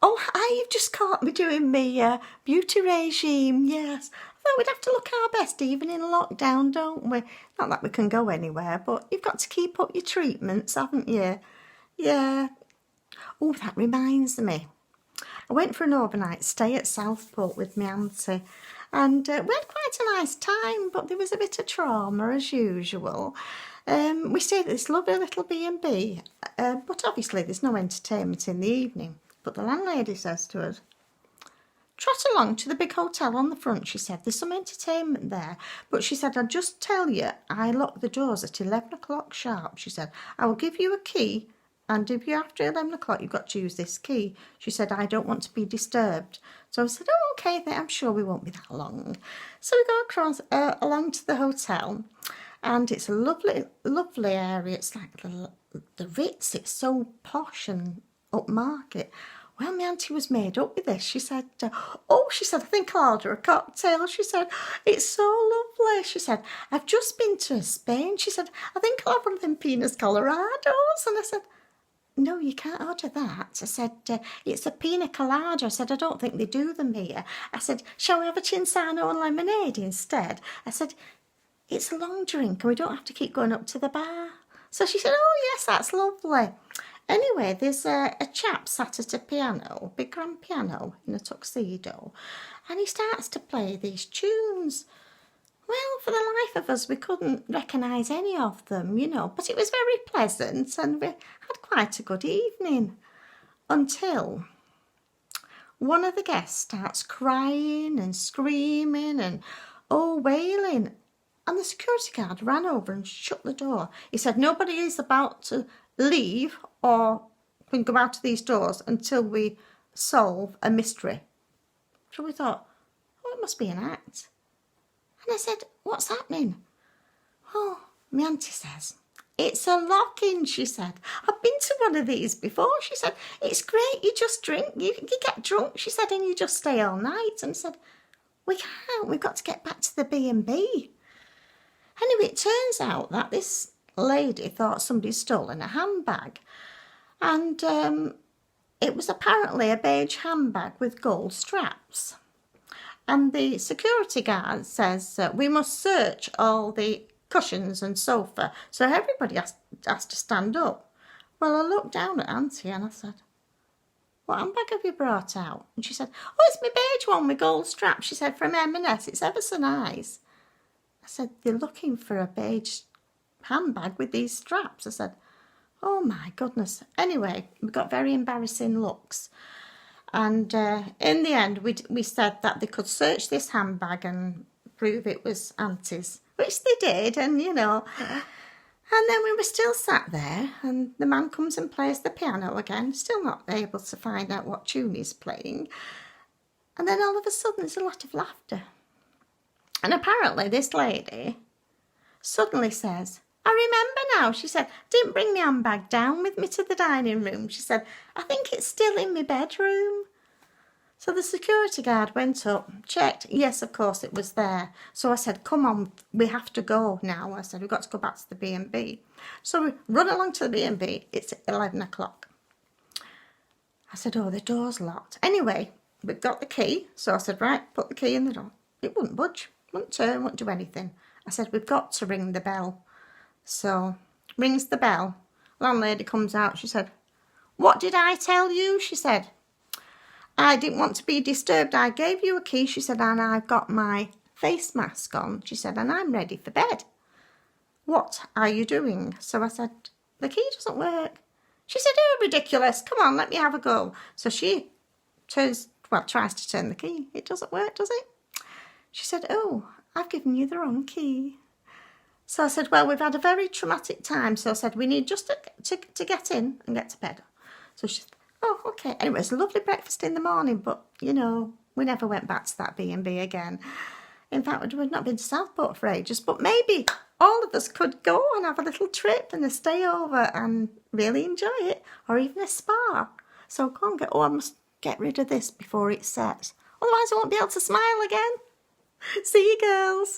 Oh, you've just caught me doing my beauty regime, yes. I thought we'd have to look our best even in lockdown, don't we? Not that we can go anywhere, but you've got to keep up your treatments, haven't you? Yeah. Oh, that reminds me. I went for an overnight stay at Southport with my auntie, and we had quite a nice time, but there was a bit of trauma as usual. We stayed at this lovely little B&B, but obviously there's no entertainment in the evening. But the landlady says to us, "Trot along to the big hotel on the front," she said. "There's some entertainment there." But she said, "I'll just tell you, I lock the doors at 11 o'clock sharp." She said, "I will give you a key, and if you're after 11 o'clock, you've got to use this key." She said, "I don't want to be disturbed." So I said, "Oh, okay, then I'm sure we won't be that long." So we go across along to the hotel, and it's a lovely, lovely area. It's like the Ritz. It's so posh and upmarket. Well, my auntie was made up with this. She said, she said, "I think I'll order a cocktail." She said, "It's so lovely." She said, "I've just been to Spain." She said, "I think I'll have one of them pinas coladas." And I said, "No, you can't order that." I said, "It's a pina colada." I said, "I don't think they do them here." I said, "Shall we have a Chinsano and lemonade instead?" I said, "It's a long drink and we don't have to keep going up to the bar." So she said, "Oh, yes, that's lovely." Anyway, there's a chap sat at a piano, big grand piano in a tuxedo, and he starts to play these tunes. Well, for the life of us, we couldn't recognise any of them, but it was very pleasant and we had quite a good evening until one of the guests starts crying and screaming and wailing. And the security guard ran over and shut the door. He said, "Nobody is about to leave or can go out of these doors until we solve a mystery." So we thought, it must be an act. And I said, "What's happening?" "Oh," my auntie says, "it's a lock-in," she said. "I've been to one of these before." She said, "It's great, you just drink, you get drunk," she said, "and you just stay all night." And I said, "We can't, we've got to get back to the B&B. Anyway, it turns out that this lady thought somebody'd stolen a handbag. And it was apparently a beige handbag with gold straps. And the security guard says, "We must search all the cushions and sofa." So everybody has to stand up. Well, I looked down at Auntie and I said, "What handbag have you brought out?" And she said, "Oh, it's my beige one with gold straps." She said, "From M&S, it's ever so nice." I said, "They're looking for a beige handbag with these straps." I said, "Oh my goodness." Anyway, we got very embarrassing looks. And in the end, we said that they could search this handbag and prove it was Auntie's, which they did, and And then we were still sat there, and the man comes and plays the piano again, still not able to find out what tune he's playing. And then all of a sudden, there's a lot of laughter. And apparently this lady suddenly says, "I remember now," she said, "didn't bring my handbag down with me to the dining room." She said, "I think it's still in my bedroom." So the security guard went up, checked. Yes, of course, it was there. So I said, "Come on, we have to go now." I said, "We've got to go back to the B&B. So we run along to the B&B. It's 11 o'clock. I said, "Oh, the door's locked." Anyway, we've got the key. So I said, "Right, put the key in the door." It wouldn't budge, wouldn't turn, wouldn't do anything. I said, "We've got to ring the bell." So rings the bell. Landlady comes out. She said, "What did I tell you?" She said, "I didn't want to be disturbed. I gave you a key," she said, "and I've got my face mask on," she said, "and I'm ready for bed. What are you doing?" So I said, "The key doesn't work." She said, "Oh, ridiculous. Come on, let me have a go." So she tries to turn the key. It doesn't work, does it? She said, "Oh, I've given you the wrong key." So I said, "Well, we've had a very traumatic time." So I said, "We need just to get in and get to bed." So she said, "Oh, okay." Anyway, it was a lovely breakfast in the morning, but, we never went back to that B&B again. In fact, we've not been to Southport for ages, but maybe all of us could go and have a little trip and a stay over and really enjoy it, or even a spa. So go and I must get rid of this before it sets. Otherwise I won't be able to smile again. See you, girls.